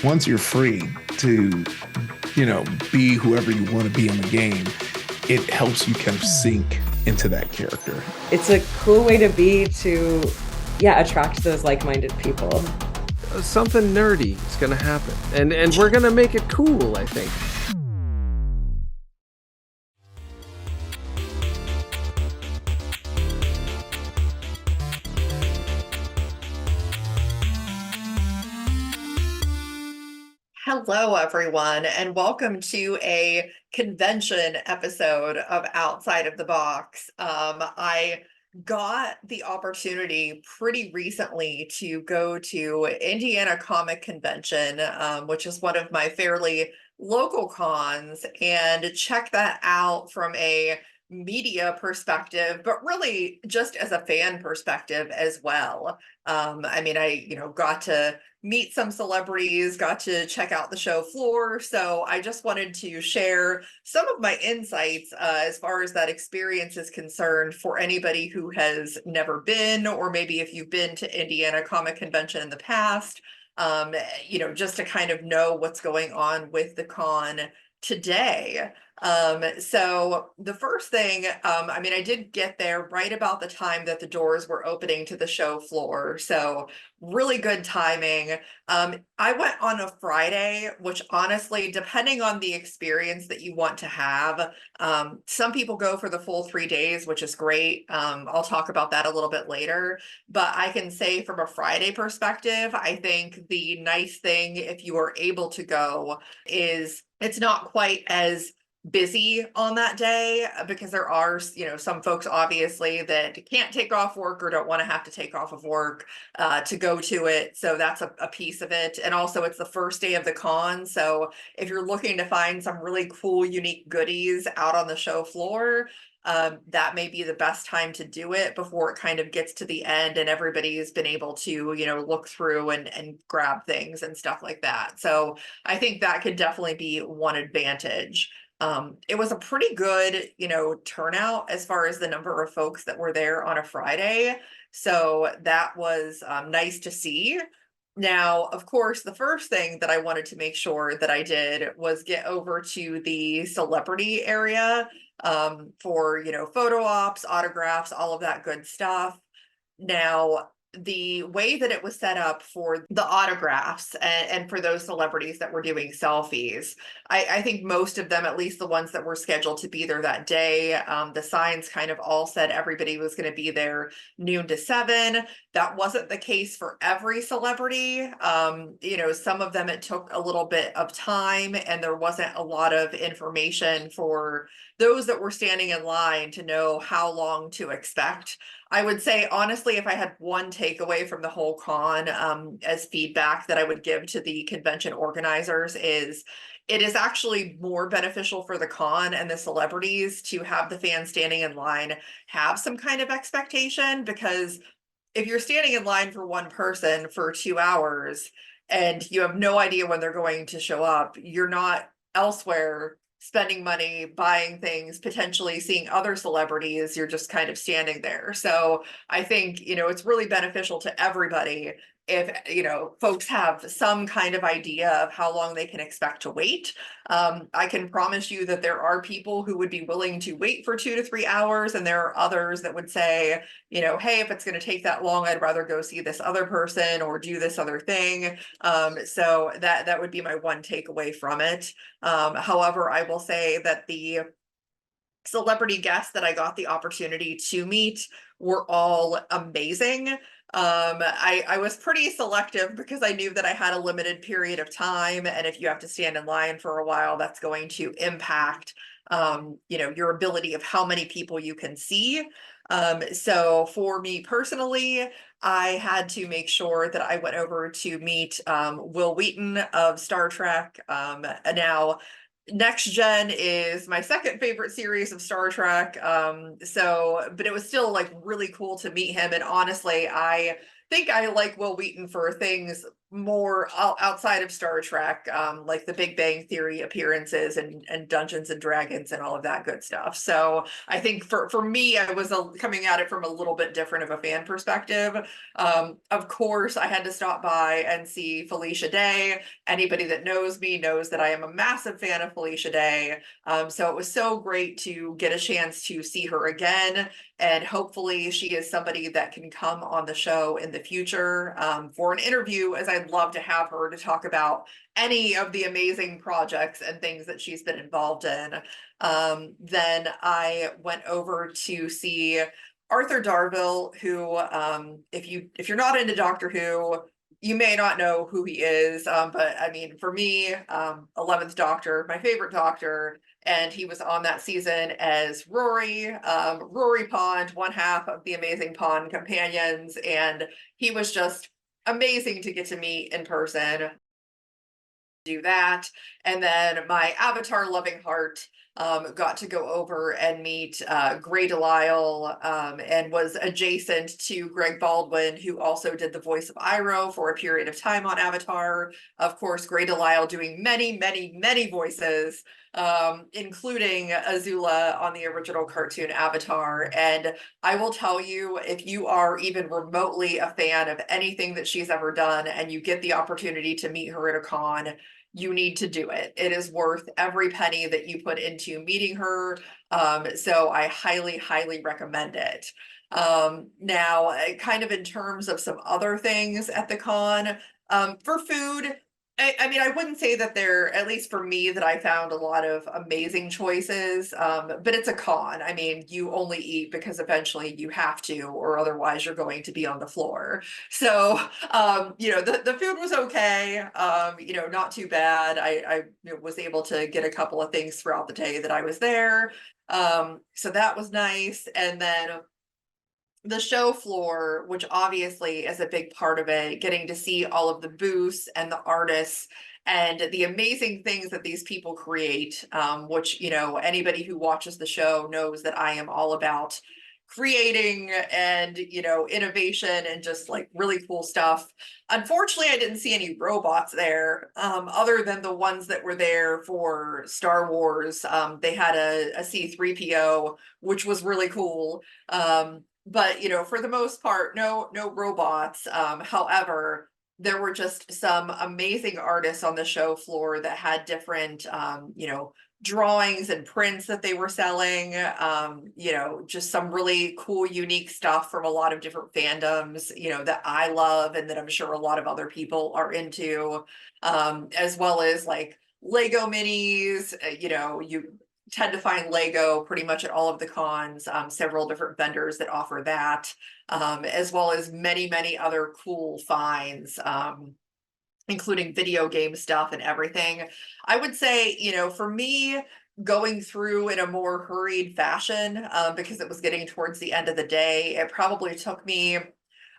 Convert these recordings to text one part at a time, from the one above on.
once you're free to, be whoever you want to be in the game, it helps you kind of sink into that character. It's a cool way to be to, yeah, attract those like-minded people. Something nerdy is going to happen. And we're going to make it cool, I think. Hello, everyone, and welcome to a convention episode of Outside of the Box. I got the opportunity pretty recently to go to Indiana Comic Convention, which is one of my fairly local cons, and check that out from a media perspective, but really just as a fan perspective as well. I got to meet some celebrities, got to check out the show floor. So I just wanted to share some of my insights as far as that experience is concerned for anybody who has never been, or maybe if you've been to Indiana Comic Convention in the past, just to kind of know what's going on with the con today. So the first thing, I did get there right about the time that the doors were opening to the show floor. So really good timing. I went on a Friday, which honestly, depending on the experience that you want to have, some people go for the full 3 days, which is great. I'll talk about that a little bit later, but I can say from a Friday perspective, I think the nice thing, if you are able to go, is it's not quite as busy on that day because there are, some folks obviously that can't take off work or don't want to have to take off of work to go to it. So that's a piece of it. And also it's the first day of the con. So if you're looking to find some really cool, unique goodies out on the show floor, that may be the best time to do it before it kind of gets to the end and everybody's been able to, look through and grab things and stuff like that. So I think that could definitely be one advantage. It was a pretty good, turnout as far as the number of folks that were there on a Friday. So that was nice to see. Now, of course, the first thing that I wanted to make sure that I did was get over to the celebrity area for, photo ops, autographs, all of that good stuff. Now, the way that it was set up for the autographs and for those celebrities that were doing selfies, I think most of them, at least the ones that were scheduled to be there that day, the signs kind of all said everybody was going to be there noon to 7. That wasn't the case for every celebrity. Some of them it took a little bit of time and there wasn't a lot of information for those that were standing in line to know how long to expect. I would say, honestly, if I had one takeaway from the whole con as feedback that I would give to the convention organizers is it is actually more beneficial for the con and the celebrities to have the fans standing in line have some kind of expectation, because if you're standing in line for one person for 2 hours and you have no idea when they're going to show up, you're not elsewhere spending money, buying things, potentially seeing other celebrities, you're just kind of standing there. So I think, it's really beneficial to everybody if, folks have some kind of idea of how long they can expect to wait. I can promise you that there are people who would be willing to wait for 2 to 3 hours, and there are others that would say, hey, if it's going to take that long, I'd rather go see this other person or do this other thing. So that would be my one takeaway from it. However, I will say that the celebrity guests that I got the opportunity to meet were all amazing. I was pretty selective because I knew that I had a limited period of time, and if you have to stand in line for a while, that's going to impact, your ability of how many people you can see. So for me personally, I had to make sure that I went over to meet Will Wheaton of Star Trek. Now, Next Gen is my second favorite series of Star Trek. But it was still like really cool to meet him. And honestly, I think I like Will Wheaton for things more outside of Star Trek, like the Big Bang Theory appearances and Dungeons and Dragons and all of that good stuff. So I think for me, I was coming at it from a little bit different of a fan perspective. Of course, I had to stop by and see Felicia Day. Anybody that knows me knows that I am a massive fan of Felicia Day. So it was so great to get a chance to see her again. And hopefully she is somebody that can come on the show in the future for an interview, as I'd love to have her to talk about any of the amazing projects and things that she's been involved in. Then I went over to see Arthur Darvill, who, if you're not into Doctor Who, you may not know who he is, but I mean, for me, 11th Doctor, my favorite Doctor, and he was on that season as Rory, Rory Pond, one half of the amazing Pond companions, and he was just amazing to get to meet in person. Do that. And then my Avatar loving heart got to go over and meet Grey Delisle, and was adjacent to Greg Baldwin, who also did the voice of Iroh for a period of time on Avatar. Of course, Grey Delisle doing many, many, many voices, including Azula on the original cartoon Avatar. And I will tell you, if you are even remotely a fan of anything that she's ever done and you get the opportunity to meet her at a con, you need to do it. It is worth every penny that you put into meeting her. So I highly, highly recommend it. Now, kind of in terms of some other things at the con, for food, I mean, I wouldn't say that there, at least for me, that I found a lot of amazing choices, but it's a con. I mean, you only eat because eventually you have to, or otherwise you're going to be on the floor. So, the food was okay, not too bad. I was able to get a couple of things throughout the day that I was there. So that was nice. And then the show floor, which obviously is a big part of it, getting to see all of the booths and the artists and the amazing things that these people create, which, anybody who watches the show knows that I am all about creating and, innovation and just like really cool stuff. Unfortunately, I didn't see any robots there, other than the ones that were there for Star Wars. They had a C3PO, which was really cool. But for the most part, no robots. However, there were just some amazing artists on the show floor that had different drawings and prints that they were selling, just some really cool, unique stuff from a lot of different fandoms, that I love and that I'm sure a lot of other people are into, as well as like Lego minis. You tend to find Lego pretty much at all of the cons, several different vendors that offer that, as well as many, many other cool finds, including video game stuff and everything. I would say, for me, going through in a more hurried fashion, because it was getting towards the end of the day, it probably took me,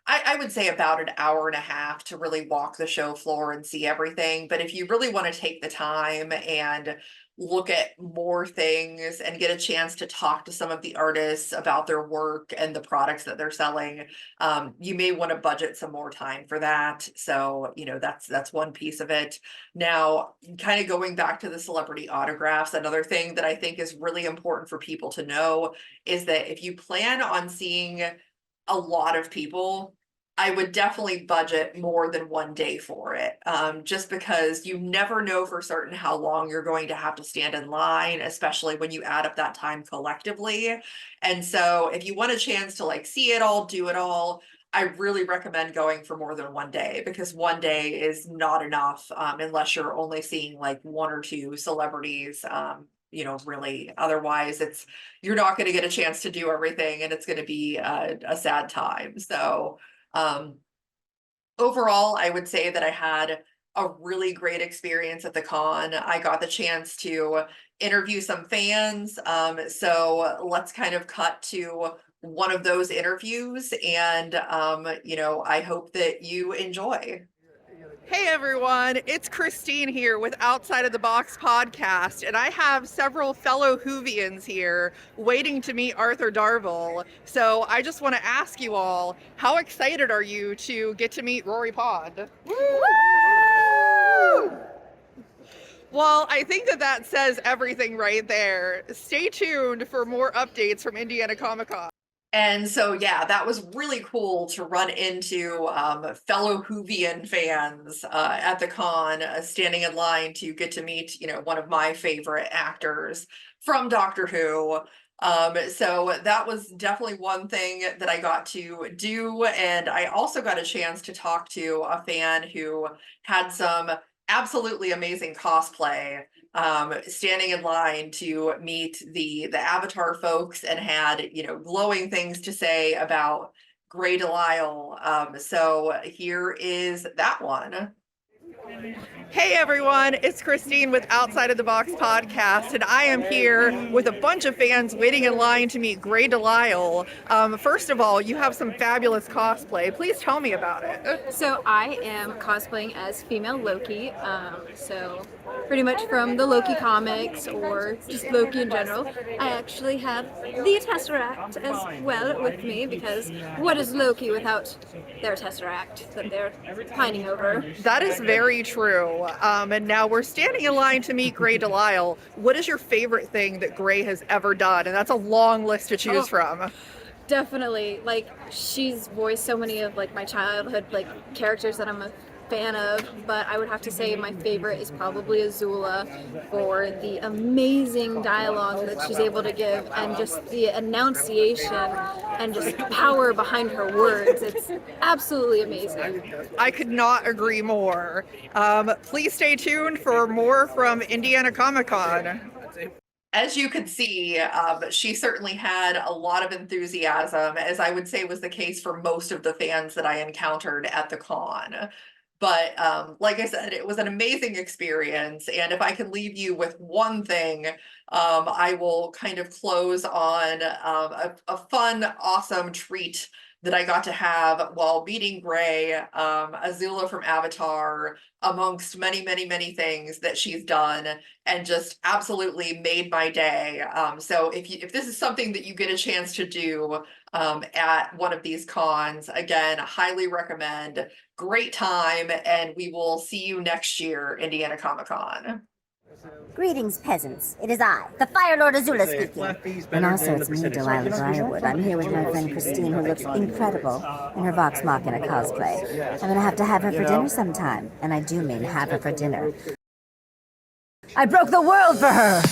I would say, about an hour and a half to really walk the show floor and see everything. But if you really want to take the time and look at more things and get a chance to talk to some of the artists about their work and the products that they're selling, you may want to budget some more time for that. So, that's one piece of it. Now, kind of going back to the celebrity autographs, another thing that I think is really important for people to know is that if you plan on seeing a lot of people, I would definitely budget more than one day for it, just because you never know for certain how long you're going to have to stand in line, especially when you add up that time collectively. And so if you want a chance to like see it all, do it all, I really recommend going for more than one day, because one day is not enough, unless you're only seeing like one or two celebrities. Really, otherwise you're not going to get a chance to do everything, and it's going to be a sad time. So overall, I would say that I had a really great experience at the con. I got the chance to interview some fans. So let's kind of cut to one of those interviews, and I hope that you enjoy. Hey everyone, it's Christine here with Outside of the Box podcast, and I have several fellow Whovians here waiting to meet Arthur Darvill. So I just want to ask you all, how excited are you to get to meet Rory Pond? Woo! Well, I think that says everything right there. Stay tuned for more updates from Indiana Comic Con. And so, yeah, that was really cool to run into fellow Whovian fans at the con, standing in line to get to meet, one of my favorite actors from Doctor Who. So that was definitely one thing that I got to do. And I also got a chance to talk to a fan who had some absolutely amazing cosplay, standing in line to meet the Avatar folks, and had glowing things to say about Grey Delisle. So here is that one. Hey everyone, it's Christine with Outside of the Box podcast, and I am here with a bunch of fans waiting in line to meet Grey Delisle. First of all, you have some fabulous cosplay. Please tell me about it. So I am cosplaying as female Loki, so pretty much from the Loki comics or just Loki in general. I actually have the Tesseract as well with me, because what is Loki without their Tesseract that they're pining over? That is very true. And now we're standing in line to meet Grey Delisle. What is your favorite thing that Grey has ever done? And that's a long list to choose from. Definitely, she's voiced so many of my childhood characters that I'm a fan of, but I would have to say my favorite is probably Azula, for the amazing dialogue that she's able to give, and just the enunciation and just power behind her words. It's absolutely amazing. I could not agree more. Please stay tuned for more from Indiana Comic Con. As you could see, she certainly had a lot of enthusiasm, as I would say was the case for most of the fans that I encountered at the con. But like I said, it was an amazing experience. And if I can leave you with one thing, I will kind of close on a fun, awesome treat that I got to have while meeting Grey, Azula from Avatar, amongst many, many, many things that she's done, and just absolutely made my day. So if this is something that you get a chance to do at one of these cons, again, highly recommend. Great time, and we will see you next year, Indiana Comic Con. Greetings, peasants. It is I, the Fire Lord Azula speaking. And also it's me, Delilah Briarwood. I'm here with my friend Christine, who looks incredible in her Vox Machina cosplay. I'm gonna have to have her for dinner sometime, and I do mean have her for dinner. I broke the world for her!